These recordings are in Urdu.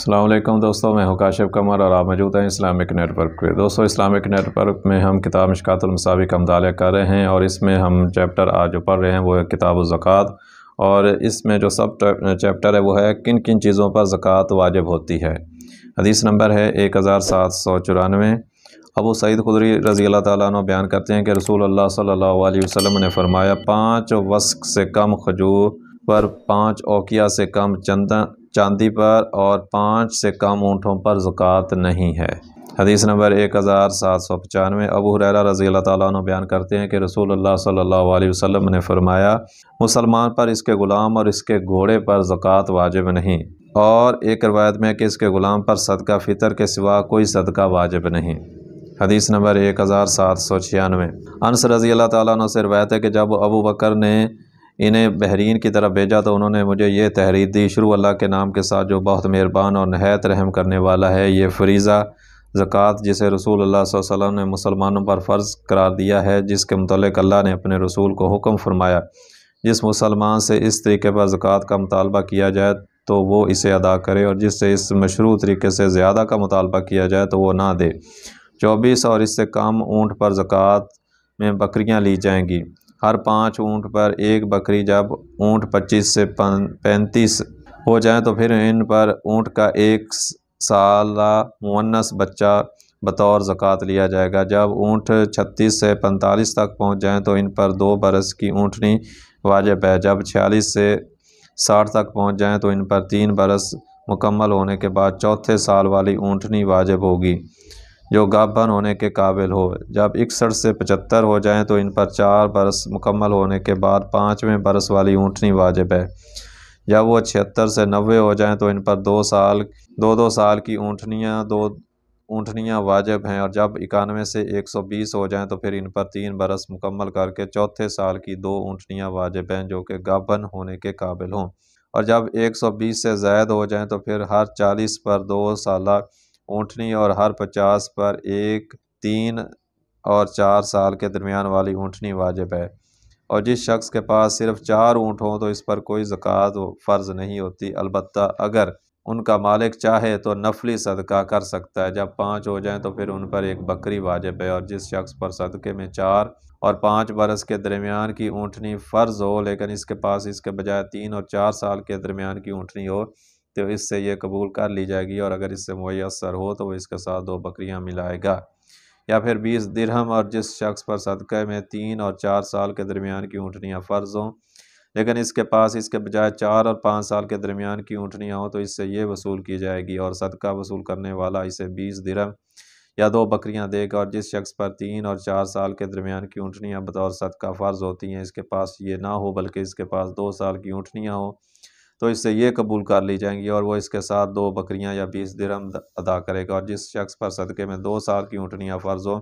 السلام علیکم دوستوں، میں ہوں کاشف قمر اور آپ موجود ہیں اسلامک نیٹ ورک پہ۔ دوستوں، اسلامک نیٹ ورک میں ہم کتاب مشکوٰۃ المصابیح کا مطالعہ کر رہے ہیں اور اس میں ہم چیپٹر آج جو پڑھ رہے ہیں وہ ہے کتاب الزکوٰۃ، اور اس میں جو سب چیپٹر ہے وہ ہے کن کن چیزوں پر زکوٰۃ واجب ہوتی ہے۔ حدیث نمبر ہے 1794۔ ابو سعید خدری رضی اللہ تعالیٰ عنہ بیان کرتے ہیں کہ رسول اللہ صلی اللہ علیہ وسلم نے فرمایا، 5 وسق سے کم کھجور پر، 5 اوقیہ سے کم چاندی پر اور 5 سے کم اونٹوں پر زکوٰۃ نہیں ہے۔ حدیث نمبر 1795۔ ابو ہریرہ رضی اللہ تعالیٰ عنہ بیان کرتے ہیں کہ رسول اللہ صلی اللہ علیہ وسلم نے فرمایا، مسلمان پر اس کے غلام اور اس کے گھوڑے پر زکوٰۃ واجب نہیں، اور ایک روایت میں کہ اس کے غلام پر صدقہ فطر کے سوا کوئی صدقہ واجب نہیں۔ حدیث نمبر 1796۔ انس رضی اللہ تعالیٰ عنہ سے روایت ہے کہ جب ابو بکر نے انہیں بحرین کی طرف بھیجا تو انہوں نے مجھے یہ تحریر دی، شروع اللہ کے نام کے ساتھ جو بہت مہربان اور نہایت رحم کرنے والا ہے۔ یہ فریضہ زکوٰۃ جسے رسول اللہ صلی اللہ علیہ وسلم نے مسلمانوں پر فرض قرار دیا ہے، جس کے متعلق اللہ نے اپنے رسول کو حکم فرمایا، جس مسلمان سے اس طریقے پر زکوٰۃ کا مطالبہ کیا جائے تو وہ اسے ادا کرے، اور جس سے اس مشروع طریقے سے زیادہ کا مطالبہ کیا جائے تو وہ نہ دے۔ 24 اور اس سے کم اونٹ پر زکوٰۃ میں بکریاں لی جائیں گی، ہر 5 اونٹ پر ایک بکری۔ جب اونٹ 25 سے 35 ہو جائیں تو پھر ان پر اونٹ کا 1 سالہ مونس بچہ بطور زکوٰۃ لیا جائے گا۔ جب اونٹ 36 سے 45 تک پہنچ جائیں تو ان پر 2 برس کی اونٹنی واجب ہے۔ جب 46 سے 60 تک پہنچ جائیں تو ان پر 3 برس مکمل ہونے کے بعد چوتھے سال والی اونٹنی واجب ہوگی جو گابھن ہونے کے قابل ہو۔ جب 61 سے 75 ہو جائیں تو ان پر 4 برس مکمل ہونے کے بعد 5ویں برس والی اونٹنی واجب ہے۔ جب وہ 76 سے 90 ہو جائیں تو ان پر 2 سال کی اونٹنیاں واجب ہیں، اور جب 91 سے 120 ہو جائیں تو پھر ان پر 3 برس مکمل کر کے چوتھے سال کی 2 اونٹنیاں واجب ہیں جو کہ گابھن ہونے کے قابل ہوں، اور جب 120 سے زائد ہو جائیں تو پھر ہر 40 پر 2 سالہ اونٹنی اور ہر 50 پر 1 3 اور 4 سال کے درمیان والی اونٹنی واجب ہے۔ اور جس شخص کے پاس صرف 4 اونٹ ہوں تو اس پر کوئی زکوٰۃ فرض نہیں ہوتی، البتہ اگر ان کا مالک چاہے تو نفلی صدقہ کر سکتا ہے۔ جب 5 ہو جائیں تو پھر ان پر 1 بکری واجب ہے، اور جس شخص پر صدقے میں 4 اور 5 برس کے درمیان کی اونٹنی فرض ہو لیکن اس کے پاس اس کے بجائے 3 اور 4 سال کے درمیان کی اونٹنی ہو تو اس سے یہ قبول کر لی جائے گی، اور اگر اس سے میسر ہو تو وہ اس کے ساتھ 2 بکریاں ملائے گا۔ یا پھر 20 درہم، اور جس شخص پر صدقے میں 3 اور 4 سال کے درمیان کی اونٹنیاں فرض ہوں لیکن اس کے پاس اس کے بجائے 4 اور 5 سال کے درمیان کی اونٹنیاں ہوں تو اس سے یہ وصول کی جائے گی، اور صدقہ وصول کرنے والا اسے 20 درہم یا 2 بکریاں دے گا۔ اور جس شخص پر 3 اور 4 سال کے درمیان کی اونٹنیاں بطور صدقہ فرض ہوتی ہیں، اس کے پاس یہ نہ ہو بلکہ اس کے پاس 2 سال کی اونٹنیاں ہوں تو اس سے یہ قبول کر لی جائیں گی، اور وہ اس کے ساتھ 2 بکریاں یا 20 درہم ادا کرے گا۔ اور جس شخص پر صدقے میں 2 سال کی اونٹنیاں فرض ہوں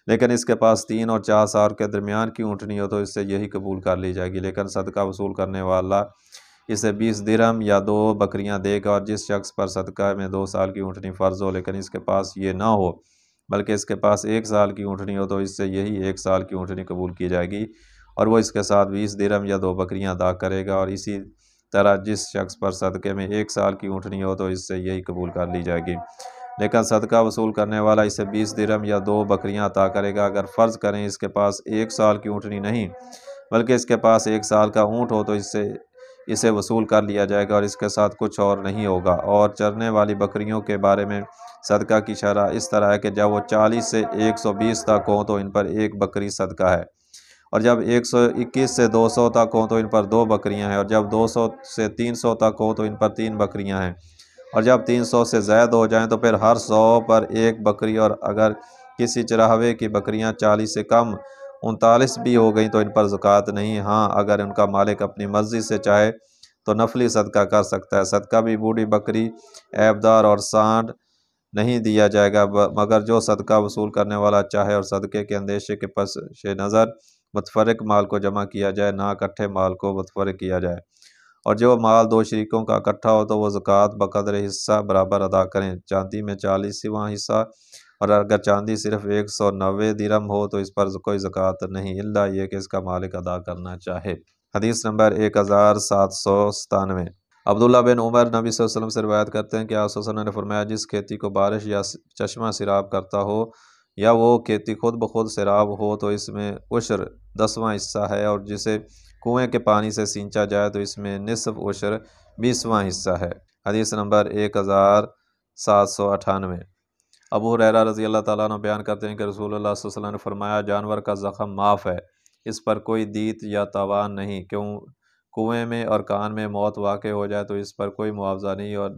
لیکن اس کے پاس 3 اور 4 سال کے درمیان کی اونٹنی ہو تو اس سے یہی قبول کر لی جائے گی، لیکن صدقہ وصول کرنے والا اسے 20 درہم یا 2 بکریاں دے گا۔ اور جس شخص پر صدقہ میں 2 سال کی اونٹنی فرض ہو لیکن اس کے پاس یہ نہ ہو بلکہ اس کے پاس 1 سال کی اونٹنی ہو تو اس سے یہی 1 سال کی اونٹنی قبول کی جائے گی، اور وہ اس کے ساتھ 20 درہم یا 2 بکریاں ادا کرے گا۔ اور اسی طرح جس شخص پر صدقے میں 1 سال کی اونٹنی ہو تو اس سے یہی قبول کر لی جائے گی، لیکن صدقہ وصول کرنے والا اسے 20 درہم یا 2 بکریاں عطا کرے گا۔ اگر فرض کریں اس کے پاس 1 سال کی اونٹنی نہیں بلکہ اس کے پاس 1 سال کا اونٹ ہو تو اسے وصول کر لیا جائے گا، اور اس کے ساتھ کچھ اور نہیں ہوگا۔ اور چرنے والی بکریوں کے بارے میں صدقہ کی شرح اس طرح ہے کہ جب وہ 40 سے 120 تک ہوں تو ان پر 1 بکری صدقہ ہے، اور جب 121 سے 200 تک ہوں تو ان پر 2 بکریاں ہیں، اور جب 200 سے 300 تک ہوں تو ان پر 3 بکریاں ہیں، اور جب 300 سے زائد ہو جائیں تو پھر ہر 100 پر 1 بکری۔ اور اگر کسی چراہوے کی بکریاں 40 سے کم 39 بھی ہو گئیں تو ان پر زکوٰۃ نہیں۔ ہاں، اگر ان کا مالک اپنی مرضی سے چاہے تو نفلی صدقہ کر سکتا ہے۔ صدقہ بھی بوڑھی بکری، عیبدار اور سانڈ نہیں دیا جائے گا، مگر جو صدقہ وصول کرنے والا چاہے، اور صدقے کے اندیشے کے پس نظر متفرق مال کو جمع کیا جائے، نہ اکٹھے مال کو متفرق کیا جائے۔ اور جو مال 2 شریکوں کا اکٹھا ہو تو وہ زکوٰۃ بقدر حصہ برابر ادا کریں۔ چاندی میں 40واں حصہ، اور اگر چاندی صرف 190 درہم ہو تو اس پر کوئی زکوٰۃ نہیں، الا یہ کہ اس کا مالک ادا کرنا چاہے۔ حدیث نمبر 1797۔ عبداللہ بن عمر نبی صلی اللہ علیہ وسلم سے روایت کرتے ہیں کہ آپ صلی اللہ علیہ وسلم نے فرمایا جس کھیتی کو بارش یا چشمہ سیراب کرتا ہو یا وہ کھیتی خود بخود سیراب ہو تو اس میں عشر 10واں حصہ ہے، اور جسے کنویں کے پانی سے سینچا جائے تو اس میں نصف عشر 20واں حصہ ہے۔ حدیث نمبر 1798۔ ابو ہریرہ رضی اللہ تعالیٰ عنہ بیان کرتے ہیں کہ رسول اللہ صلی اللہ علیہ وسلم نے فرمایا جانور کا زخم معاف ہے، اس پر کوئی دیت یا تاوان نہیں، کیوں کنویں میں اور کان میں موت واقع ہو جائے تو اس پر کوئی معاوضہ نہیں، اور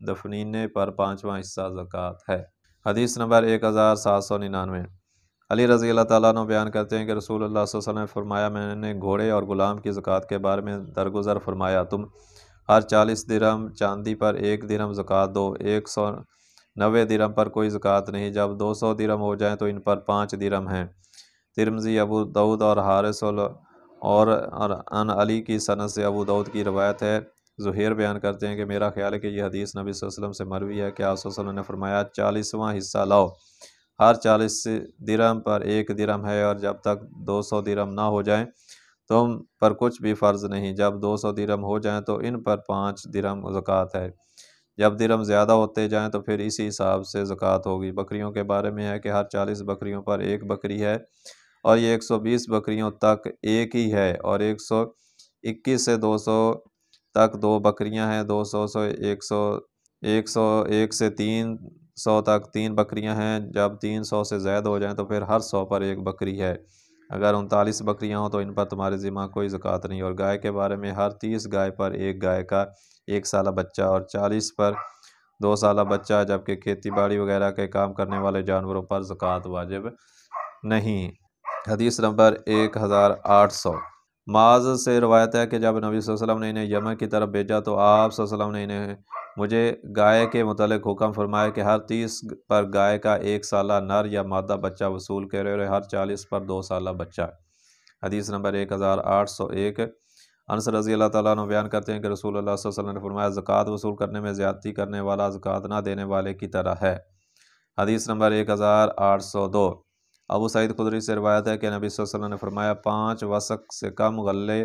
دفنینے پر 5واں حصہ زکوٰۃ ہے۔ حدیث نمبر 1799۔ علی رضی اللہ تعالیٰ عنہ بیان کرتے ہیں کہ رسول اللہ صلی اللہ علیہ وسلم نے فرمایا میں نے گھوڑے اور غلام کی زکوٰۃ کے بارے میں درگزر فرمایا، تم ہر 40 درہم چاندی پر 1 درہم زکوٰۃ دو، 190 درہم پر کوئی زکوٰۃ نہیں، جب 200 درہم ہو جائیں تو ان پر 5 درہم ہیں۔ ترمذی، ابو داؤد اور حارث اور ان علی کی سند سے ابو داؤد کی روایت ہے۔ زہیر بیان کرتے ہیں کہ میرا خیال ہے کہ یہ حدیث نبی صلی اللہ علیہ وسلم سے مروی ہے کہ آپ صلی اللہ علیہ وسلم نے فرمایا 40واں حصہ لاؤ، ہر 40 درہم پر 1 درہم ہے، اور جب تک 200 درہم نہ ہو جائیں تم پر کچھ بھی فرض نہیں، جب 200 درہم ہو جائیں تو ان پر 5 درہم زکوٰۃ ہے، جب درہم زیادہ ہوتے جائیں تو پھر اسی حساب سے زکوٰۃ ہوگی۔ بکریوں کے بارے میں ہے کہ ہر 40 بکریوں پر 1 بکری ہے، اور یہ 120 بکریوں تک ایک ہی ہے، اور 121 سے 200 تک 2 بکریاں ہیں، 200 سے 101 سے 300 تک 3 بکریاں ہیں، جب 300 سے زائد ہو جائیں تو پھر ہر 100 پر 1 بکری ہے، اگر 39 بکریاں ہوں تو ان پر تمہارے ذمہ کوئی زکوٰۃ نہیں۔ اور گائے کے بارے میں ہر 30 گائے پر 1 گائے کا 1 سالہ بچہ، اور 40 پر 2 سالہ بچہ، جبکہ کھیتی باڑی وغیرہ کے کام کرنے والے جانوروں پر زکوٰۃ واجب نہیں۔ حدیث نمبر 1800۔ معاذ سے روایت ہے کہ جب نبی صلی اللہ علیہ وسلم نے انہیں یمن کی طرف بھیجا تو آپ صلی اللہ علیہ وسلم نے انہیں مجھے گائے کے متعلق حکم فرمایا کہ ہر 30 پر گائے کا 1 سالہ نر یا مادہ بچہ وصول کرے، اور ہر 40 پر 2 سالہ بچہ۔ حدیث نمبر 1801۔ انس رضی اللہ تعالیٰ عنہ بیان کرتے ہیں کہ رسول اللہ صلی اللہ علیہ وسلم نے فرمایا زکوٰۃ وصول کرنے میں زیادتی کرنے والا زکوٰۃ نہ دینے والے کی طرح ہے۔ حدیث نمبر 1802۔ ابو سعید خدری سے روایت ہے کہ نبی صلی اللہ علیہ وسلم نے فرمایا 5 وسق سے کم غلے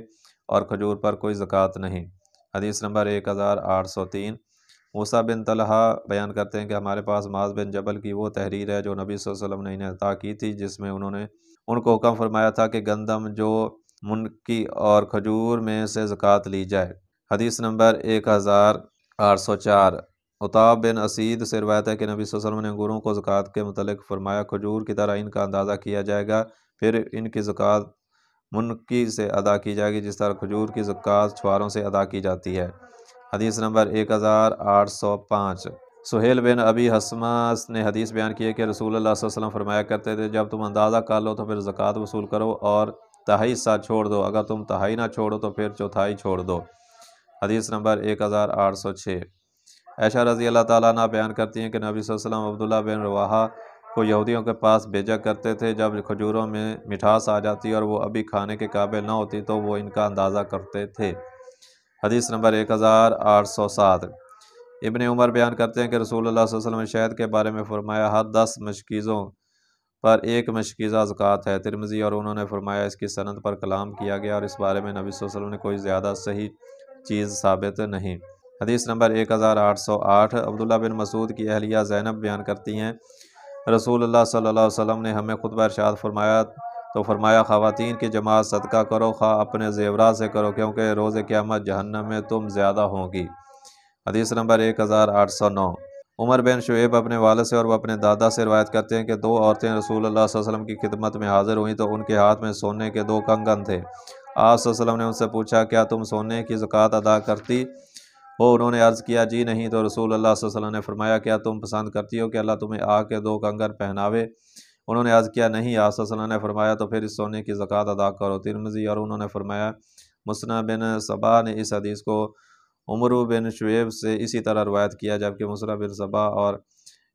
اور کھجور پر کوئی زکوٰۃ نہیں۔ حدیث نمبر 1803۔ موسیٰ بن طلحہ بیان کرتے ہیں کہ ہمارے پاس معاذ بن جبل کی وہ تحریر ہے جو نبی صلی اللہ علیہ وسلم نے انہیں عطا کی تھی، جس میں انہوں نے ان کو حکم فرمایا تھا کہ گندم، جو، منکی اور کھجور میں سے زکوٰۃ لی جائے۔ حدیث نمبر 1804۔ عطاء بن اسید سے روایت ہے کہ نبی صلی اللہ علیہ وسلم نے انگوروں کو زکوٰۃ کے متعلق فرمایا کھجور کی طرح ان کا اندازہ کیا جائے گا، پھر ان کی زکوٰۃ منکی سے ادا کی جائے گی جس طرح کھجور کی زکوٰۃ چھواروں سے ادا کی جاتی ہے۔ حدیث نمبر 1805۔ سہیل بن ابی حسمہ نے حدیث بیان کی ہے کہ رسول اللہ صلی اللہ علیہ وسلم فرمایا کرتے تھے جب تم اندازہ کر لو تو پھر زکوٰۃ وصول کرو اور تہائی حصہ چھوڑ دو، اگر تم تہائی نہ چھوڑو تو پھر چوتھائی چھوڑ دو۔ حدیث نمبر 1806۔ عائشہ رضی اللہ تعالیٰ عنہ بیان کرتی ہیں کہ نبی صلی اللہ علیہ وسلم عبداللہ بن رواحہ کو یہودیوں کے پاس بھیجا کرتے تھے، جب کھجوروں میں مٹھاس آ جاتی اور وہ ابھی کھانے کے قابل نہ ہوتی تو وہ ان کا اندازہ کرتے تھے۔ حدیث نمبر 1807۔ ابن عمر بیان کرتے ہیں کہ رسول اللہ صلی اللہ علیہ وسلم نے شہد کے بارے میں فرمایا ہر 10 مشکیزوں پر 1 مشکیزہ زکوٰۃ ہے۔ ترمذی اور انہوں نے فرمایا اس کی سند پر کلام کیا گیا، اور اس بارے میں نبی صلی اللہ علیہ وسلم نے کوئی زیادہ صحیح چیز ثابت نہیں۔ حدیث نمبر 1808۔ عبداللہ بن مسعود کی اہلیہ زینب بیان کرتی ہیں رسول اللہ صلی اللہ علیہ وسلم نے ہمیں خطبہ ارشاد فرمایا تو فرمایا خواتین کی جماعت صدقہ کرو، خواہ اپنے زیورات سے کرو، کیونکہ روز قیامت جہنم میں تم زیادہ ہوں گی۔ حدیث نمبر 1809۔ عمر بن شعیب اپنے والد سے اور وہ اپنے دادا سے روایت کرتے ہیں کہ 2 عورتیں رسول اللہ صلی اللہ علیہ وسلم کی خدمت میں حاضر ہوئیں تو ان کے ہاتھ میں سونے کے 2 کنگن تھے۔ آپ صلی اللہ علیہ وسلم نے ان سے پوچھا کیا تم سونے کی زکوٰۃ ادا کرتی ہو؟ انہوں نے عرض کیا جی نہیں، تو رسول اللہ صلی اللہ علیہ وسلم نے فرمایا کیا تم پسند کرتی ہو کہ اللہ تمہیں آگ کے 2 کنگن پہناوے؟ انہوں نے عرض کیا نہیں۔ آپ صلی اللہ علیہ وسلم نے فرمایا تو پھر اس سونے کی زکوٰۃ ادا کرو۔ ترمذی اور انہوں نے فرمایا مسنہ بن صبا نے اس حدیث کو عمرو بن شعیب سے اسی طرح روایت کیا، جبکہ مسنہ بن صبا اور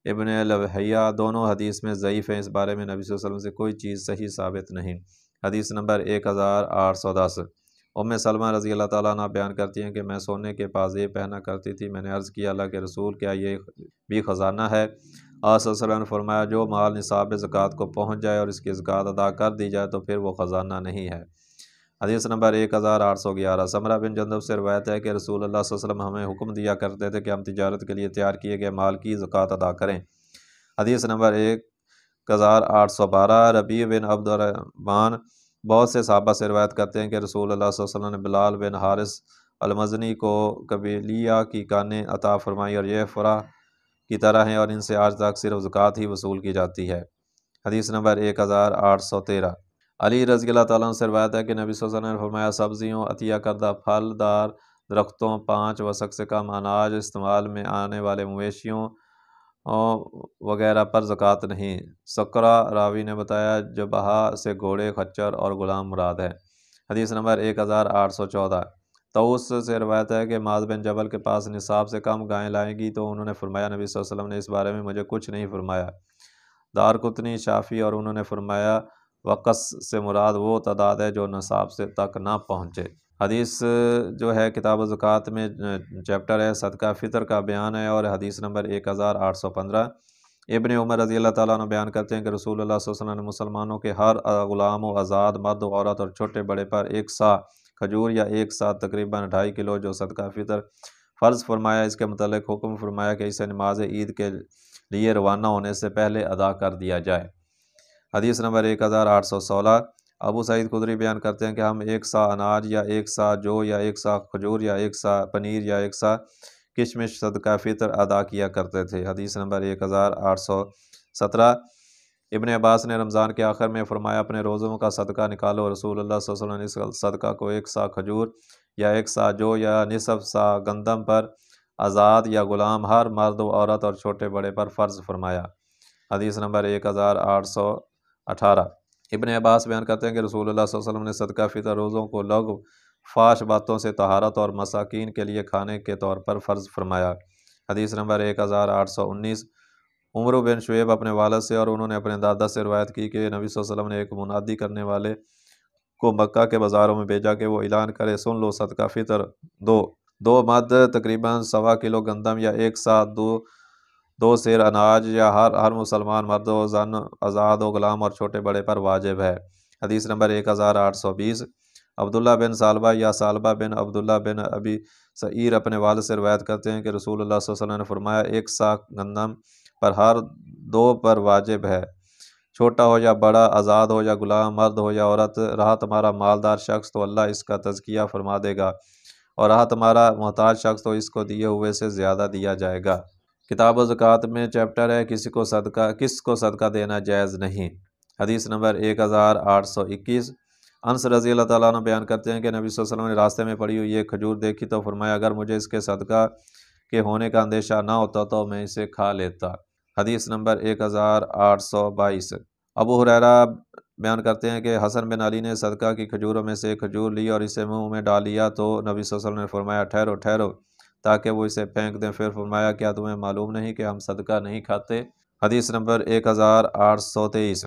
ابن لہیعہ دونوں حدیث میں ضعیف ہیں، اس بارے میں نبی صلی اللہ علیہ وسلم سے کوئی چیز صحیح ثابت نہیں۔ حدیث نمبر 1810۔ سلمہ رضی اللہ تعالیٰ عنہ بیان کرتی ہیں کہ میں سونے کے پازیب پہنا کرتی تھی، میں نے عرض کیا اللہ کے رسول کیا یہ بھی خزانہ ہے؟ آپ صلی اللہ علیہ وسلم نے فرمایا جو مال نصاب زکوٰۃ کو پہنچ جائے اور اس کی زکوٰۃ ادا کر دی جائے تو پھر وہ خزانہ نہیں ہے۔ حدیث نمبر 1811 سمرہ بن جندب سے روایت ہے کہ رسول اللہ صلی اللہ علیہ وسلم ہمیں حکم دیا کرتے تھے کہ ہم تجارت کے لیے تیار کیے گئے مال کی زکوٰۃ ادا کریں۔ حدیث نمبر 1812 ربیع بن عبد الرحمن بہت سے صحابہ سے روایت کرتے ہیں کہ رسول اللہ صلی اللہ علیہ وسلم نے بلال بن حارث المزنی کو قبیلیہ کی کانیں عطا فرمائی اور یہ فرح کی طرح ہیں اور ان سے آج تک صرف زکوٰۃ ہی وصول کی جاتی ہے۔ حدیث نمبر 1813 علی رضی اللہ تعالیٰ عنہ سے روایت ہے کہ نبی صلی اللہ علیہ وسلم نے فرمایا سبزیوں، عطیہ کردہ پھل دار درختوں، 5 وسق سے کم اناج، استعمال میں آنے والے مویشیوں وغیرہ پر زکوٰۃ نہیں۔ سکرہ راوی نے بتایا جبہا سے گھوڑے، خچر اور غلام مراد ہے۔ حدیث نمبر 1814 طاؤس سے روایت ہے کہ معاذ بن جبل کے پاس نصاب سے کم گائیں لائیں گی تو انہوں نے فرمایا نبی صلی اللہ علیہ وسلم نے اس بارے میں مجھے کچھ نہیں فرمایا۔ دارقطنی شافعی اور انہوں نے فرمایا وقص سے مراد وہ تعداد ہے جو نصاب سے تک نہ پہنچے۔ حدیث جو ہے کتاب زکوٰۃ میں چیپٹر ہے صدقہ فطر کا بیان ہے اور حدیث نمبر 1815 ابن عمر رضی اللہ تعالیٰ عنہ بیان کرتے ہیں کہ رسول اللہ صلی اللہ علیہ وسلم نے مسلمانوں کے ہر غلام و آزاد مرد و عورت اور چھوٹے بڑے پر 1 سا کھجور یا 1 سا تقریباً 2.5 کلو جو صدقہ فطر فرض فرمایا۔ اس کے متعلق حکم فرمایا کہ اسے نماز عید کے لیے روانہ ہونے سے پہلے ادا کر دیا جائے۔ حدیث نمبر 1816 ابو سعید خدری بیان کرتے ہیں کہ ہم 1 سا اناج یا 1 سا جو یا 1 سا کھجور یا 1 سا پنیر یا 1 سا کشمش صدقہ فطر ادا کیا کرتے تھے۔ حدیث نمبر 1817 ابن عباس نے رمضان کے آخر میں فرمایا اپنے روزوں کا صدقہ نکالو۔ رسول اللہ صلی اللہ علیہ وسلم نے اس صدقہ کو 1 سا کھجور یا 1 سا جو یا نصف سا گندم پر آزاد یا غلام ہر مرد و عورت اور چھوٹے بڑے پر فرض فرمایا۔ حدیث نمبر 1818 ابن عباس بیان کرتے ہیں کہ رسول اللہ صلی اللہ علیہ وسلم نے صدقہ فطر روزوں کو لغو فاش باتوں سے طہارت اور مساکین کے لیے کھانے کے طور پر فرض فرمایا۔ حدیث نمبر 1819 عمر بن شعیب اپنے والد سے اور انہوں نے اپنے دادا سے روایت کی کہ نبی صلی اللہ علیہ وسلم نے ایک منادی کرنے والے کو مکہ کے بازاروں میں بھیجا کہ وہ اعلان کرے سن لو صدقہ فطر دو مد تقریباً 1.25 کلو گندم یا 1 سا 2 سیر اناج یا ہر مسلمان مرد و زن آزاد و غلام اور چھوٹے بڑے پر واجب ہے۔ حدیث نمبر 1820 عبداللہ بن سالبہ یا سالبہ بن عبداللہ بن ابی سعیر اپنے والد سے روایت کرتے ہیں کہ رسول اللہ صلی اللہ علیہ وسلم نے فرمایا 1 سا گندم پر ہر 2 پر واجب ہے، چھوٹا ہو یا بڑا، آزاد ہو یا غلام، مرد ہو یا عورت۔ رہا تمہارا مالدار شخص تو اللہ اس کا تزکیہ فرما دے گا اور رہا تمہارا محتاج شخص تو اس کو دیے ہوئے سے زیادہ دیا جائے گا۔ کتاب زکوٰۃ میں چیپٹر ہے کس کو صدقہ دینا جائز نہیں۔ حدیث نمبر 1821 انس رضی اللہ تعالیٰ عنہ بیان کرتے ہیں کہ نبی صلی اللہ علیہ وسلم نے راستے میں پڑی ہوئی ایک کھجور دیکھی تو فرمایا اگر مجھے اس کے صدقہ کے ہونے کا اندیشہ نہ ہوتا تو میں اسے کھا لیتا۔ حدیث نمبر 1822 ابو ہریرہ بیان کرتے ہیں کہ حسن بن علی نے صدقہ کی کھجوروں میں سے ایک کھجور لی اور اسے منہ میں ڈال لیا تو نبی صلی اللہ علیہ وسلم نے فرمایا ٹھہرو تاکہ وہ اسے پھینک دیں، پھر فرمایا کیا تمہیں معلوم نہیں کہ ہم صدقہ نہیں کھاتے۔ حدیث نمبر 1823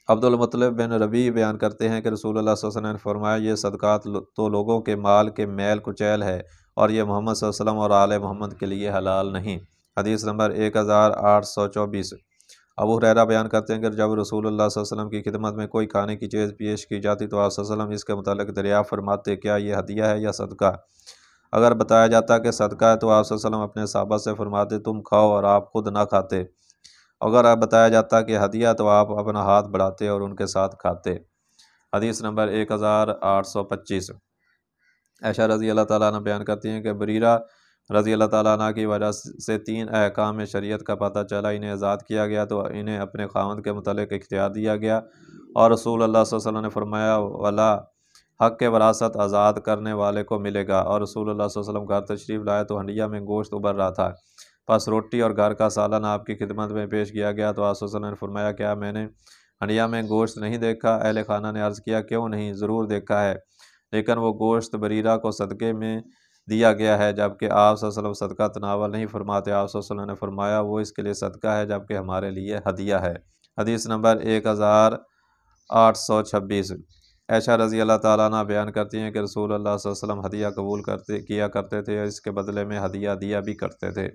عبد المطلب بن ربیع بیان کرتے ہیں کہ رسول اللہ صلی اللہ علیہ وسلم نے فرمایا یہ صدقات تو لوگوں کے مال کے میل کچیل ہے اور یہ محمد صلی اللہ علیہ وسلم اور آل محمد کے لیے حلال نہیں۔ حدیث نمبر 1824 ابو ہریرہ بیان کرتے ہیں کہ جب رسول اللہ صلی اللہ علیہ وسلم کی خدمت میں کوئی کھانے کی چیز پیش کی جاتی تو آپ صلی اللہ علیہ وسلم اس کے متعلق دریافت فرماتے کیا یہ ہدیہ ہے یا صدقہ؟ اگر بتایا جاتا کہ صدقہ ہے تو آپ صلی اللہ علیہ وسلم اپنے صحابہ سے فرماتے تم کھاؤ اور آپ خود نہ کھاتے، اگر بتایا جاتا کہ ہدیہ تو آپ اپنا ہاتھ بڑھاتے اور ان کے ساتھ کھاتے۔ حدیث نمبر 1825 عائشہ رضی اللہ تعالیٰ عنہ بیان کرتی ہیں کہ بریرہ رضی اللہ تعالیٰ عنہ کی وجہ سے 3 احکام شریعت کا پتہ چلا، انہیں آزاد کیا گیا تو انہیں اپنے خاوند کے متعلق اختیار دیا گیا اور رسول اللہ صلی اللہ علیہ وسلم نے فرمایا ولا حق کے وراثت آزاد کرنے والے کو ملے گا، اور رسول اللہ صلی اللہ علیہ وسلم گھر تشریف لائے تو ہنڈیا میں گوشت ابل رہا تھا، پس روٹی اور گھر کا سالن آپ کی خدمت میں پیش کیا گیا تو آپ صلی اللہ علیہ وسلم نے فرمایا کیا میں نے ہنڈیا میں گوشت نہیں دیکھا؟ اہل خانہ نے عرض کیا کیوں نہیں، ضرور دیکھا ہے، لیکن وہ گوشت بریرہ کو صدقے میں دیا گیا ہے جبکہ آپ صلی اللہ علیہ وسلم صدقہ تناول نہیں فرماتے۔ آپ صلی اللہ علیہ وسلم نے فرمایا وہ اس کے لیے صدقہ ہے جبکہ ہمارے لیے ہدیہ ہے۔ حدیث نمبر 1826 عائشہ رضی اللہ تعالیٰ عنہ بیان کرتی ہیں کہ رسول اللہ صلی اللہ علیہ وسلم ہدیہ قبول کیا کرتے تھے اور اس کے بدلے میں ہدیہ دیا بھی کرتے تھے۔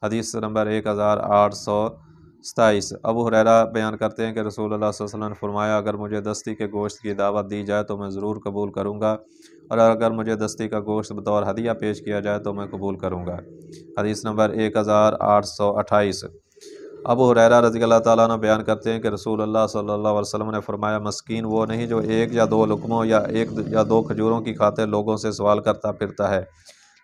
حدیث نمبر 1827 27 ابو ہریرہ بیان کرتے ہیں کہ رسول اللہ صلی اللہ علیہ وسلم نے فرمایا اگر مجھے دستی کے گوشت کی دعوت دی جائے تو میں ضرور قبول کروں گا، اور اگر مجھے دستی کا گوشت بطور ہدیہ پیش کیا جائے تو میں قبول کروں گا۔ حدیث نمبر 1828 ابو ہریرہ رضی اللہ تعالیٰ عنہ بیان کرتے ہیں کہ رسول اللہ صلی اللہ علیہ وسلم نے فرمایا مسکین وہ نہیں جو ایک یا دو لقموں یا ایک یا دو کھجوروں کی خاطر لوگوں سے سوال کرتا پھرتا ہے،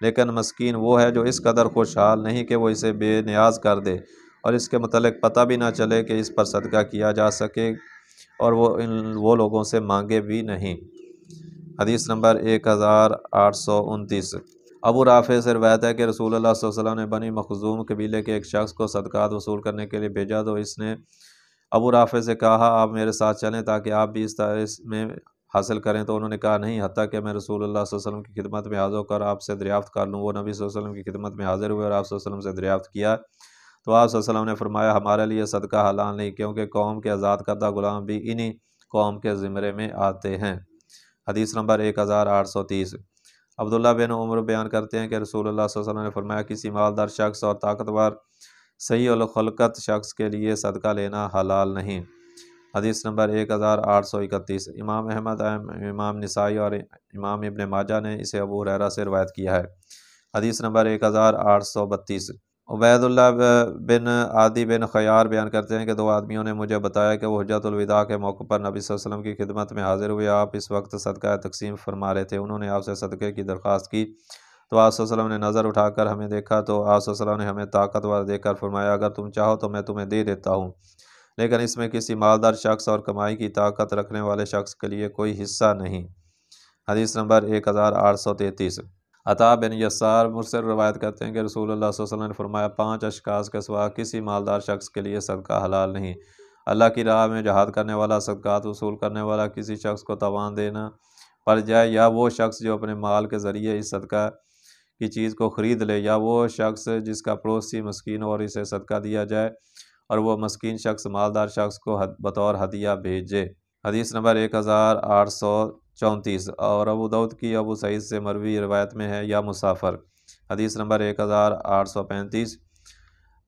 لیکن مسکین وہ ہے جو اس قدر خوشحال نہیں کہ وہ اسے بے نیاز کر دے اور اس کے متعلق پتہ بھی نہ چلے کہ اس پر صدقہ کیا جا سکے، اور وہ لوگوں سے مانگے بھی نہیں۔ حدیث نمبر 1829 ابو رافع سے روایت ہے کہ رسول اللہ صلی اللہ علیہ وسلم نے بنی مخزوم قبیلے کے ایک شخص کو صدقات وصول کرنے کے لیے بھیجا تو اس نے ابو رافع سے کہا آپ میرے ساتھ چلیں تاکہ آپ بھی اس میں حاصل کریں، تو انہوں نے کہا نہیں حتیٰ کہ میں رسول اللہ صلی اللہ علیہ وسلم کی خدمت میں حاضر ہو کر آپ سے دریافت کر لوں۔ وہ نبی صلی اللہ علیہ وسلم کی خدمت میں حاضر ہوئے اور آپ صلی اللہ علیہ وسلم سے دریافت کیا تو آپ صلی اللہ علیہ وسلم نے فرمایا ہمارے لیے صدقہ حلال نہیں، کیونکہ قوم کے آزاد کردہ غلام بھی انہی قوم کے زمرے میں آتے ہیں۔ حدیث نمبر 1830 عبداللہ بن عمر بیان کرتے ہیں کہ رسول اللہ صلی اللہ علیہ وسلم نے فرمایا کسی مالدار شخص اور طاقتور صحیح الخلقت شخص کے لیے صدقہ لینا حلال نہیں۔ حدیث نمبر 1831 امام احمد، امام نسائی اور امام ابن ماجہ نے اسے ابو ہریرہ سے روایت کیا ہے۔ حدیث نمبر 1832 عبید اللہ بن عادی بن خیار بیان کرتے ہیں کہ دو آدمیوں نے مجھے بتایا کہ وہ حجۃ الوداع کے موقع پر نبی صلی اللہ علیہ وسلم کی خدمت میں حاضر ہوئے، آپ اس وقت صدقہ تقسیم فرما رہے تھے، انہوں نے آپ سے صدقے کی درخواست کی تو آپ صلی اللہ علیہ وسلم نے نظر اٹھا کر ہمیں دیکھا تو آپ صلی اللہ علیہ وسلم نے ہمیں طاقتور دیکھ کر فرمایا اگر تم چاہو تو میں تمہیں دے دیتا ہوں، لیکن اس میں کسی مالدار شخص اور کمائی کی طاقت رکھنے والے شخص کے لیے کوئی حصہ نہیں۔ حدیث نمبر 1833 عطا بن یسار مرسل روایت کرتے ہیں کہ رسول اللہ صلی اللہ علیہ وسلم نے فرمایا 5 اشخاص کے سوا کسی مالدار شخص کے لیے صدقہ حلال نہیں، اللہ کی راہ میں جہاد کرنے والا، صدقات وصول کرنے والا، کسی شخص کو تاوان دینا پڑ جائے، یا وہ شخص جو اپنے مال کے ذریعے اس صدقہ کی چیز کو خرید لے، یا وہ شخص جس کا پڑوسی مسکین اور اسے صدقہ دیا جائے اور وہ مسکین شخص مالدار شخص کو بطور ہدیہ بھیجے۔ حدیث نمبر 1834 اور ابو داؤد کی ابو سعید سے مروی روایت میں ہے یا مسافر۔ حدیث نمبر 1835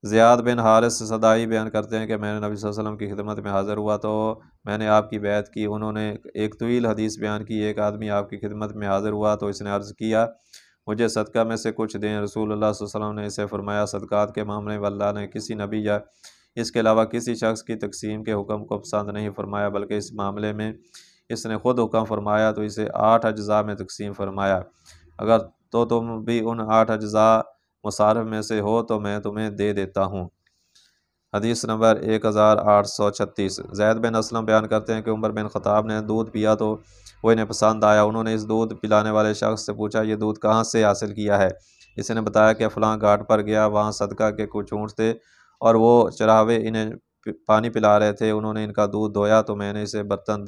زیاد بن حارث صدائی بیان کرتے ہیں کہ میں نے نبی صلی اللہ علیہ وسلم کی خدمت میں حاضر ہوا تو میں نے آپ کی بیعت کی، انہوں نے ایک طویل حدیث بیان کی۔ ایک آدمی آپ کی خدمت میں حاضر ہوا تو اس نے عرض کیا مجھے صدقہ میں سے کچھ دیں، رسول اللہ صلی اللہ علیہ وسلم نے اسے فرمایا صدقات کے معاملے میں اللہ نے کسی نبی یا اس کے علاوہ کسی شخص کی تقسیم کے حکم کو پسند نہیں فرمایا، بلکہ اس معاملے میں اس نے خود حکم فرمایا تو اسے 8 اجزاء میں تقسیم فرمایا، اگر تو تم بھی ان 8 اجزاء مصارف میں سے ہو تو میں تمہیں دے دیتا ہوں۔ حدیث نمبر 1836 زید بن اسلم بیان کرتے ہیں کہ عمر بن خطاب نے دودھ پیا تو وہ انہیں پسند آیا، انہوں نے اس دودھ پلانے والے شخص سے پوچھا یہ دودھ کہاں سے حاصل کیا ہے؟ اس نے بتایا کہ فلاں گھاٹ پر گیا، وہاں صدقہ کے کچھ اونٹ تھے اور وہ چراوے انہیں پانی پلا رہے تھے، انہوں نے ان کا دودھ دھویا تو میں نے اسے برتن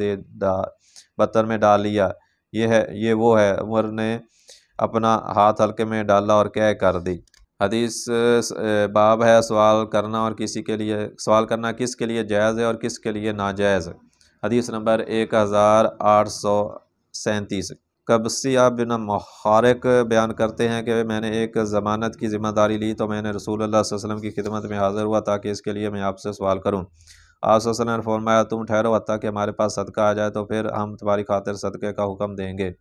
میں ڈال لیا، یہ وہ ہے۔ عمر نے اپنا ہاتھ حلقے میں ڈالا اور کہہ کر دی۔ حدیث باب ہے سوال کرنا کس کے لیے جائز ہے اور کس کے لیے ناجائز۔ حدیث نمبر 1837 قبسیہ بن محارق بیان کرتے ہیں کہ میں نے ایک ضمانت کی ذمہ داری لی تو میں نے رسول اللہ صلی اللہ علیہ وسلم کی خدمت میں حاضر ہوا تاکہ اس کے لیے میں آپ سے سوال کروں۔ آپ صلی اللہ علیہ وسلم نے فرمایا تم ٹھہرو حتیٰ کہ ہمارے پاس صدقہ آ جائے تو پھر ہم تمہاری خاطر صدقے کا حکم دیں گے۔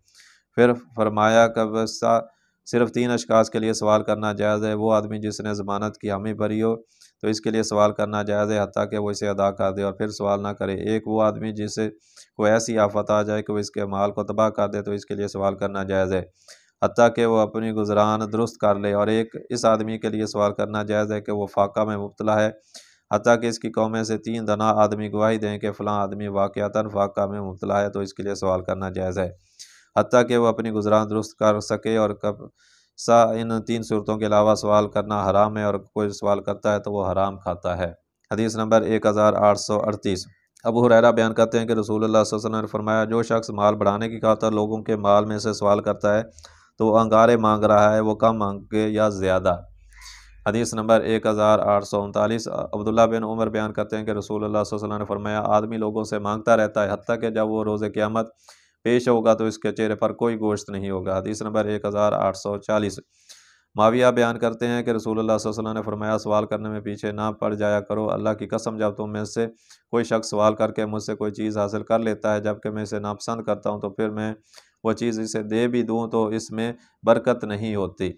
پھر فرمایا قبسہ صرف 3 اشخاص کے لیے سوال کرنا جائز ہے، وہ آدمی جس نے ضمانت کی حامی بھری ہو تو اس کے لیے سوال کرنا جائز ہے حتیٰ کہ وہ اسے ادا کر دے اور پھر سوال نہ کرے، ایک وہ آدمی جسے کوئی ایسی آفت آ جائے کہ وہ اس کے مال کو تباہ کر دے تو اس کے لیے سوال کرنا جائز ہے حتیٰ کہ وہ اپنی گزران درست کر لے، اور ایک اس آدمی کے لیے سوال کرنا جائز ہے کہ وہ فاقہ میں مبتلا ہے حتیٰ کہ اس کی قوم میں سے 3 دنا آدمی گواہی دیں کہ فلاں آدمی واقعتاً فاقہ میں مبتلا ہے تو اس کے لیے سوال کرنا جائز ہے حتیٰ کہ وہ اپنی گزران درست کر سکے، اور ان 3 صورتوں کے علاوہ سوال کرنا حرام ہے، اور کوئی سوال کرتا ہے تو وہ حرام کھاتا ہے۔ حدیث نمبر 1838 ابو ہریرہ بیان کرتے ہیں کہ رسول اللہ صلی اللہ علیہ وسلم نے فرمایا جو شخص مال بڑھانے کی خاطر لوگوں کے مال میں سے سوال کرتا ہے تو وہ انگارے مانگ رہا ہے، وہ کم مانگے یا زیادہ۔ حدیث نمبر 1839 عبداللہ بن عمر بیان کرتے ہیں کہ رسول اللہ صلی اللہ علیہ وسلم نے فرمایا آدمی لوگوں سے مانگتا رہتا ہے حتیٰ کہ جب وہ روز قیامت پیش ہوگا تو اس کے چہرے پر کوئی گوشت نہیں ہوگا۔ حدیث نمبر 1840 معاویہ بیان کرتے ہیں کہ رسول اللہ صلی اللہ علیہ وسلم نے فرمایا سوال کرنے میں پیچھے نہ پڑ جایا کرو، اللہ کی قسم جب تم میں سے کوئی شخص سوال کر کے مجھ سے کوئی چیز حاصل کر لیتا ہے جبکہ میں اسے ناپسند کرتا ہوں تو پھر میں وہ چیز اسے دے بھی دوں تو اس میں برکت نہیں ہوتی۔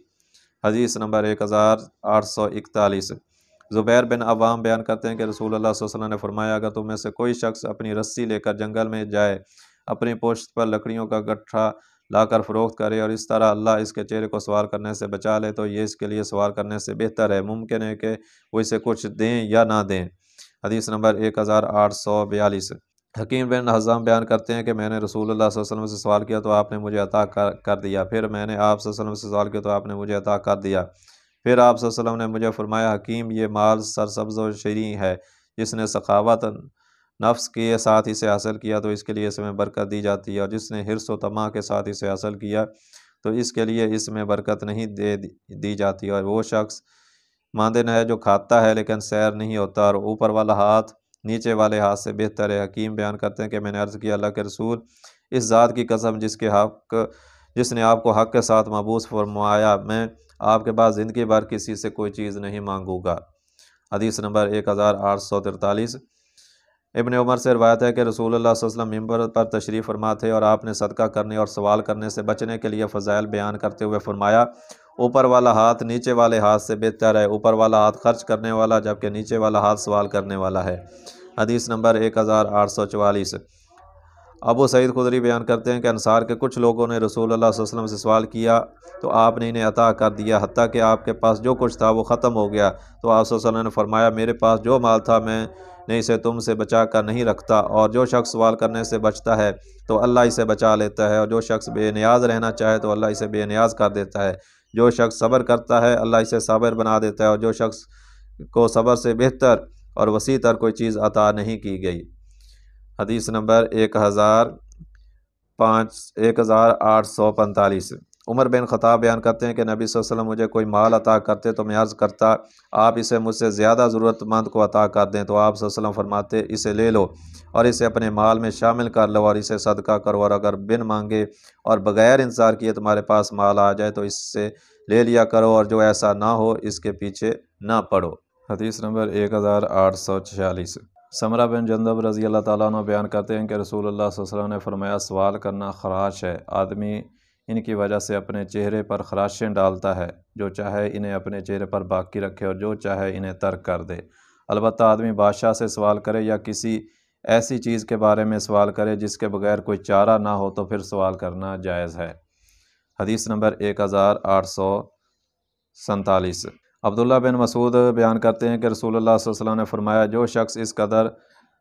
حدیث نمبر 1841۔ زبیر بن عوام بیان کرتے ہیں کہ رسول اللہ صلی اللہ علیہ وسلم نے فرمایا اگر تم میں سے کوئی شخص اپنی رسی لے کر جنگل میں جائے، اپنی پشت پر لکڑیوں کا گٹھا لا کر فروخت کرے اور اس طرح اللہ اس کے چہرے کو سوال کرنے سے بچا لے تو یہ اس کے لیے سوال کرنے سے بہتر ہے، ممکن ہے کہ وہ اسے کچھ دیں یا نہ دیں۔ حدیث نمبر 1842۔ حکیم بن حزام بیان کرتے ہیں کہ میں نے رسول اللہ صلی اللہ علیہ وسلم سے سوال کیا تو آپ نے مجھے عطا کر دیا، پھر میں نے آپ صلی اللہ علیہ وسلم سے سوال کیا تو آپ نے مجھے عطا کر دیا، پھر آپ صلی اللہ علیہ وسلم نے مجھے فرمایا حکیم یہ مال سرسبز و شیریں ہے، جس نے سخاوت نفس کے ساتھ اسے حاصل کیا تو اس کے لیے اس میں برکت دی جاتی ہے، اور جس نے حرص و طمع کے ساتھ اسے حاصل کیا تو اس کے لیے اس میں برکت نہیں دی جاتی، اور وہ شخص ماندن ہے جو کھاتا ہے لیکن سیر نہیں ہوتا، اور اوپر والا ہاتھ نیچے والے ہاتھ سے بہتر ہے۔ حکیم بیان کرتے ہیں کہ میں نے عرض کیا اللہ کے رسول اس ذات کی قسم جس نے آپ کو حق کے ساتھ مبعوث فرمایا میں آپ کے بعد زندگی بھر کسی سے کوئی چیز نہیں مانگوں گا۔ حدیث نمبر 1843۔ ابن عمر سے روایت ہے کہ رسول اللہ صلی اللہ علیہ وسلم ممبر پر تشریف فرما تھے اور آپ نے صدقہ کرنے اور سوال کرنے سے بچنے کے لیے فضائل بیان کرتے ہوئے فرمایا اوپر والا ہاتھ نیچے والے ہاتھ سے بہتر ہے، اوپر والا ہاتھ خرچ کرنے والا جبکہ نیچے والا ہاتھ سوال کرنے والا ہے۔ حدیث نمبر 1844۔ ابو سعید خدری بیان کرتے ہیں کہ انصار کے کچھ لوگوں نے رسول اللہ صلی اللہ علیہ وسلم سے سوال کیا تو آپ نے انہیں عطا کر دیا حتیٰ کہ آپ کے پاس جو کچھ تھا وہ ختم ہو گیا، تو آپ صلی اللہ علیہ وسلم نے فرمایا میرے پاس جو مال تھا میں نے اسے تم سے بچا کر نہیں رکھتا، اور جو شخص سوال کرنے سے بچتا ہے تو اللہ اسے بچا لیتا ہے، اور جو شخص بے نیاز رہنا چاہے تو اللہ اسے بے نیاز کر دیتا ہے، جو شخص صبر کرتا ہے اللہ اسے صابر بنا دیتا ہے، اور جو شخص کو صبر سے بہتر اور وسیع تر کوئی چیز عطا نہیں کی گئی۔ حدیث نمبر 1845۔ عمر بن خطاب بیان کرتے ہیں کہ نبی صلی اللہ علیہ وسلم مجھے کوئی مال عطا کرتے تو میں عرض کرتا آپ اسے مجھ سے زیادہ ضرورت مند کو عطا کر دیں، تو آپ صلی اللہ علیہ وسلم فرماتے اسے لے لو اور اسے اپنے مال میں شامل کر لو اور اسے صدقہ کرو، اور اگر بن مانگے اور بغیر انتظار کیے تمہارے پاس مال آ جائے تو اس سے لے لیا کرو، اور جو ایسا نہ ہو اس کے پیچھے نہ پڑو۔ حدیث نمبر 1846۔ سمرہ بن جندب رضی اللہ تعالیٰ عنہ بیان کرتے ہیں کہ رسول اللہ صلی اللہ علیہ وسلم نے فرمایا سوال کرنا خراش ہے، آدمی ان کی وجہ سے اپنے چہرے پر خراشیں ڈالتا ہے، جو چاہے انہیں اپنے چہرے پر باقی رکھے اور جو چاہے انہیں ترک کر دے، البتہ آدمی بادشاہ سے سوال کرے یا کسی ایسی چیز کے بارے میں سوال کرے جس کے بغیر کوئی چارہ نہ ہو تو پھر سوال کرنا جائز ہے۔ حدیث نمبر 1847۔ عبداللہ بن مسعود بیان کرتے ہیں کہ رسول اللہ صلی اللہ علیہ وسلم نے فرمایا جو شخص اس قدر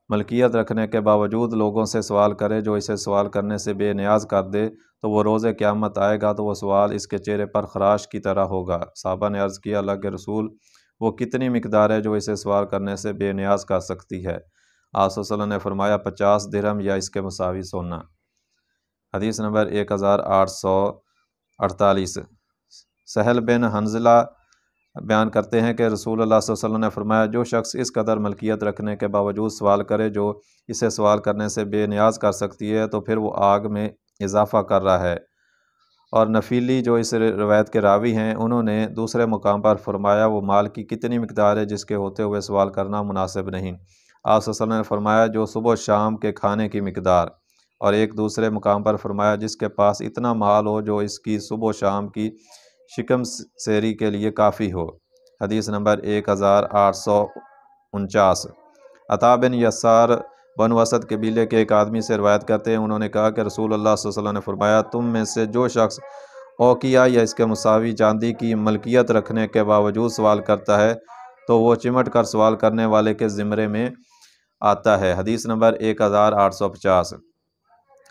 ملکیت رکھنے کے باوجود لوگوں سے سوال کرے جو اسے سوال کرنے سے بے نیاز کر دے تو وہ روز قیامت آئے گا تو وہ سوال اس کے چہرے پر خراش کی طرح ہوگا۔ صحابہ نے عرض کیا اللہ کے رسول وہ کتنی مقدار ہے جو اسے سوال کرنے سے بے نیاز کر سکتی ہے؟ آپ صلی اللہ علیہ وسلم نے فرمایا 50 درہم یا اس کے مساوی سونا۔ حدیث نمبر 1848۔ سہل بن حنظلہ بیان کرتے ہیں کہ رسول اللہ صلی اللہ علیہ وسلم نے فرمایا جو شخص اس قدر ملکیت رکھنے کے باوجود سوال کرے جو اسے سوال کرنے سے بے نیاز کر سکتی ہے تو پھر وہ آگ میں اضافہ کر رہا ہے۔ اور نفیلی جو اس روایت کے راوی ہیں انہوں نے دوسرے مقام پر فرمایا وہ مال کی کتنی مقدار ہے جس کے ہوتے ہوئے سوال کرنا مناسب نہیں۔ آپ صلی اللہ علیہ وسلم نے فرمایا جو صبح و شام کے کھانے کی مقدار، اور ایک دوسرے مقام پر فرمایا جس کے پاس اتنا مال ہو جو اس کی صبح و شام کی شکم سیری کے لیے کافی ہو۔ حدیث نمبر 1849۔ عطا بن یسار بنو اسد قبیلے کے ایک آدمی سے روایت کرتے ہیں انہوں نے کہا کہ رسول اللہ صلی اللہ علیہ وسلم نے فرمایا تم میں سے جو شخص اوقیہ یا اس کے مساوی چاندی کی ملکیت رکھنے کے باوجود سوال کرتا ہے تو وہ چمٹ کر سوال کرنے والے کے زمرے میں آتا ہے۔ حدیث نمبر 1850۔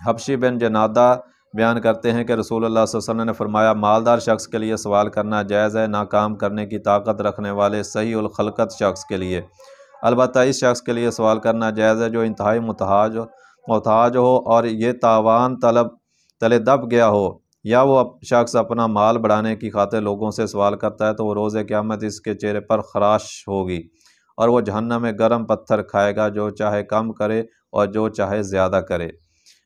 حبشی بن جنادہ بیان کرتے ہیں کہ رسول اللہ صلی اللہ علیہ وسلم نے فرمایا مالدار شخص کے لیے سوال کرنا جائز ہے، نہ کام کرنے کی طاقت رکھنے والے صحیح الخلقت شخص کے لیے، البتہ اس شخص کے لیے سوال کرنا جائز ہے جو انتہائی محتاج ہو اور یہ تاوان تلے دب گیا ہو، یا وہ شخص اپنا مال بڑھانے کی خاطر لوگوں سے سوال کرتا ہے تو وہ روز قیامت اس کے چہرے پر خراش ہوگی اور وہ جہنم میں گرم پتھر کھائے گا، جو چاہے کم کرے اور جو چاہے زیادہ کرے۔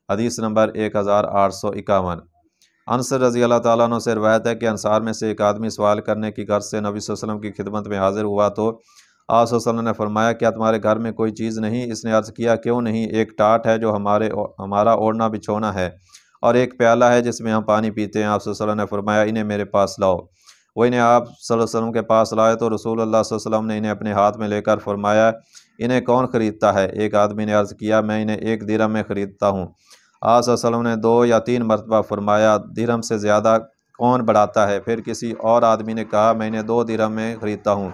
حدیث نمبر 1851۔ انس رضی اللہ تعالیٰ عنہ سے روایت ہے کہ انصار میں سے ایک آدمی سوال کرنے کی غرض سے نبی صلی اللہ علیہ وسلم کی خدمت میں حاضر ہوا تو آپ صلی اللہ علیہ وسلم نے فرمایا کیا تمہارے گھر میں کوئی چیز نہیں؟ اس نے عرض کیا کیوں نہیں، ایک ٹاٹ ہے جو ہمارا اوڑھنا بچھونا ہے، اور ایک پیالہ ہے جس میں ہم پانی پیتے ہیں۔ آپ صلی اللہ علیہ وسلم نے فرمایا انہیں میرے پاس لاؤ۔ وہ انہیں آپ صلی اللہ علیہ وسلم کے پاس لائے تو رسول اللہ صلی اللہ علیہ وسلم نے انہیں اپنے ہاتھ میں لے کر فرمایا انہیں کون خریدتا ہے؟ ایک آدمی نے عرض کیا میں انہیں 1 درہم میں خریدتا ہوں۔ آپ صلی اللہ علیہ وسلم نے 2 یا 3 مرتبہ فرمایا درہم سے زیادہ کون بڑھاتا ہے؟ پھر کسی اور آدمی نے کہا میں انہیں 2 درہم میں خریدتا ہوں۔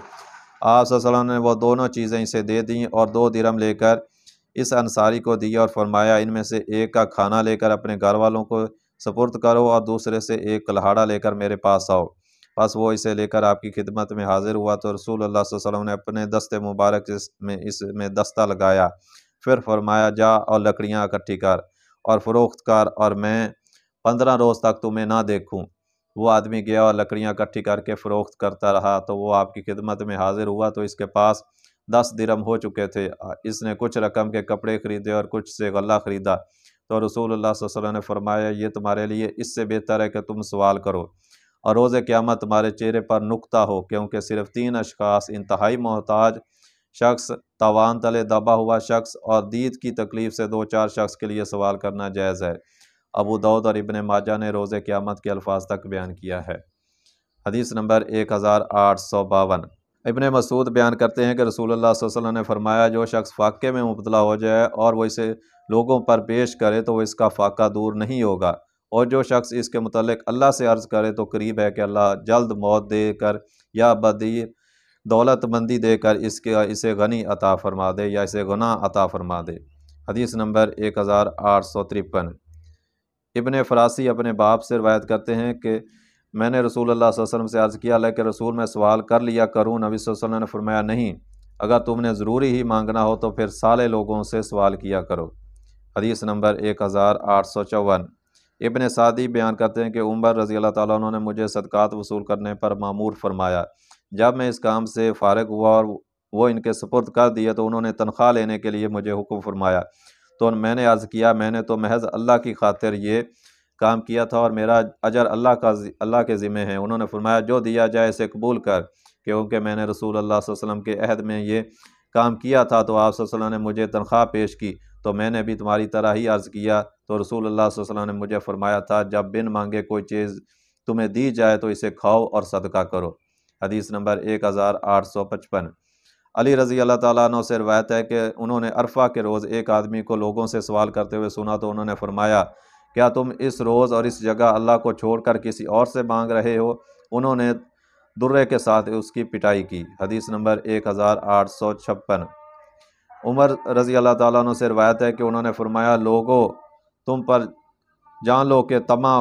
آپ صلی اللہ علیہ وسلم نے وہ دونوں چیزیں اسے دے دیں اور 2 درہم لے کر اس انصاری کو دیا اور فرمایا ان میں سے ایک کا کھانا لے کر اپنے گھر والوں کو سپرد کرو اور دوسرے سے ایک کلہاڑا لے کر میرے پاس آؤ۔ بس وہ اسے لے کر آپ کی خدمت میں حاضر ہوا تو رسول اللہ صلی اللہ علیہ وسلم نے اپنے دست مبارک اس میں دستہ لگایا، پھر فرمایا جا اور لکڑیاں اکٹھی کر اور فروخت کر اور میں 15 روز تک تمہیں نہ دیکھوں۔ وہ آدمی گیا اور لکڑیاں اکٹھی کر کے فروخت کرتا رہا تو وہ آپ کی خدمت میں حاضر ہوا تو اس کے پاس 10 درہم ہو چکے تھے۔ اس نے کچھ رقم کے کپڑے خریدے اور کچھ سے غلہ خریدا تو رسول اللہ صلی اللہ علیہ وسلم نے فرمایا یہ تمہارے لیے اس سے بہتر ہے کہ تم سوال کرو اور روز قیامت تمہارے چہرے پر نقطہ ہو، کیونکہ صرف 3 اشخاص انتہائی محتاج شخص، تاوان تلے دبا ہوا شخص اور دید کی تکلیف سے 2-4 شخص کے لیے سوال کرنا جائز ہے۔ ابو داؤد اور ابن ماجہ نے روز قیامت کے الفاظ تک بیان کیا ہے۔ حدیث نمبر 1852۔ ابن مسعود بیان کرتے ہیں کہ رسول اللہ صلی اللہ علیہ وسلم نے فرمایا جو شخص فاقے میں مبتلا ہو جائے اور وہ اسے لوگوں پر پیش کرے تو وہ اس کا فاقہ دور نہیں ہوگا، اور جو شخص اس کے متعلق اللہ سے عرض کرے تو قریب ہے کہ اللہ جلد موت دے کر یا بدیر دولت مندی دے کر اسے غنی عطا فرما دے یا اسے غنا عطا فرما دے۔ حدیث نمبر 1853۔ ابن فراسی اپنے باپ سے روایت کرتے ہیں کہ میں نے رسول اللہ صلی اللہ علیہ وسلم سے عرض کیا اللہ کے رسول میں سوال کر لیا کروں؟ نبی صلی اللہ علیہ وسلم نے فرمایا نہیں، اگر تم نے ضروری ہی مانگنا ہو تو پھر سالے لوگوں سے سوال کیا کرو۔ حدیث نمبر 1854۔ ابن سعدی بیان کرتے ہیں کہ عمر رضی اللہ تعالیٰ عنہ نے مجھے صدقات وصول کرنے پر مامور فرمایا۔ جب میں اس کام سے فارغ ہوا اور وہ ان کے سپرد کر دیے تو انہوں نے تنخواہ لینے کے لیے مجھے حکم فرمایا، تو میں نے عرض کیا میں نے تو محض اللہ کی خاطر یہ کام کیا تھا اور میرا اجر اللہ کے ذمہ ہے۔ انہوں نے فرمایا جو دیا جائے اسے قبول کر، کیونکہ میں نے رسول اللہ صلی اللہ علیہ وسلم کے عہد میں یہ کام کیا تھا تو آپ صلی اللہ علیہ وسلم نے مجھے تنخواہ پیش کی تو میں نے بھی تمہاری طرح ہی عرض کیا تو رسول اللہ صلی اللہ علیہ وسلم نے مجھے فرمایا تھا جب بن مانگے کوئی چیز تمہیں دی جائے تو اسے کھاؤ اور صدقہ کرو۔ حدیث نمبر 1855۔ علی رضی اللہ تعالیٰ عنہ سے روایت ہے کہ انہوں نے عرفہ کے روز ایک آدمی کو لوگوں سے سوال کرتے ہوئے سنا تو انہوں نے فرمایا کیا تم اس روز اور اس جگہ اللہ کو چھوڑ کر کسی اور سے مانگ رہے ہو؟ انہوں نے درے کے ساتھ اس کی پٹائی کی۔ حدیث نمبر 1856۔ عمر رضی اللہ تعالیٰ عنہ سے روایت ہے کہ انہوں نے فرمایا لوگوں تم پر جان لو کہ طمع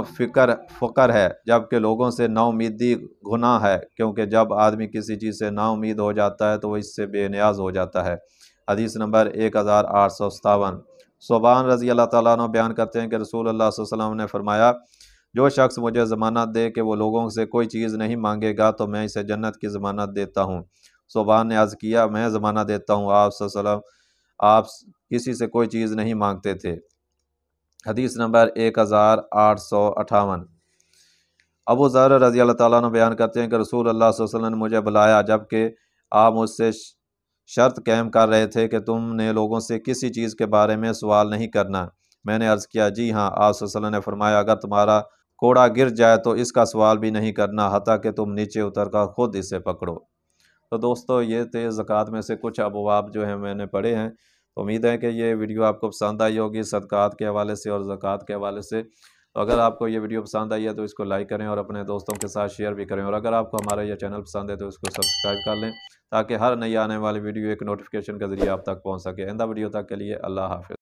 فقر ہے، جبکہ لوگوں سے نا امیدی گناہ ہے، کیونکہ جب آدمی کسی چیز سے نا امید ہو جاتا ہے تو وہ اس سے بے نیاز ہو جاتا ہے۔ حدیث نمبر 1857۔ صوبان رضی اللہ تعالیٰ عنہ بیان کرتے ہیں کہ رسول اللہ صلی اللہ علیہ وسلم نے فرمایا جو شخص مجھے ضمانت دے کہ وہ لوگوں سے کوئی چیز نہیں مانگے گا تو میں اسے جنت کی ضمانت دیتا ہوں۔ صوبان نے عرض کیا میں ضمانت دیتا ہوں آپ صلی اللہ علیہ وسلم آپ کسی سے کوئی چیز نہیں مانگتے تھے۔ حدیث نمبر 1858۔ ابو ذر رضی اللہ تعالیٰ عنہ بیان کرتے ہیں کہ رسول اللہ صلی اللہ علیہ وسلم نے مجھے بلایا جبکہ آپ مجھ سے شرط قائم کر رہے تھے کہ تم نے لوگوں سے کسی چیز کے بارے میں سوال نہیں کرنا۔ میں نے عرض کیا جی ہاں۔ آپ صلی اللہ علیہ وسلم نے فرمایا اگر تمہارا کوڑا گر جائے تو اس کا سوال بھی نہیں کرنا حتیٰ کہ تم نیچے اتر کر خود اسے پکڑو۔ تو دوستو یہ تھے زکوٰۃ میں سے کچھ ابواب جو ہیں میں نے پڑھے ہیں۔ تو امید ہے کہ یہ ویڈیو آپ کو پسند آئی ہوگی صدقات کے حوالے سے اور زکوٰۃ کے حوالے سے۔ تو اگر آپ کو یہ ویڈیو پسند آئی ہے تو اس کو لائک کریں اور اپنے دوستوں کے ساتھ شیئر بھی کریں، اور اگر آپ کو ہمارا یہ چینل پسند ہے تو اس کو سبسکرائب کر لیں تاکہ ہر نئی آنے والی ویڈیو ایک نوٹیفیکیشن کے ذریعے آپ تک پہنچ سکے۔ آئندہ ویڈیو تک کے لیے اللہ حافظ۔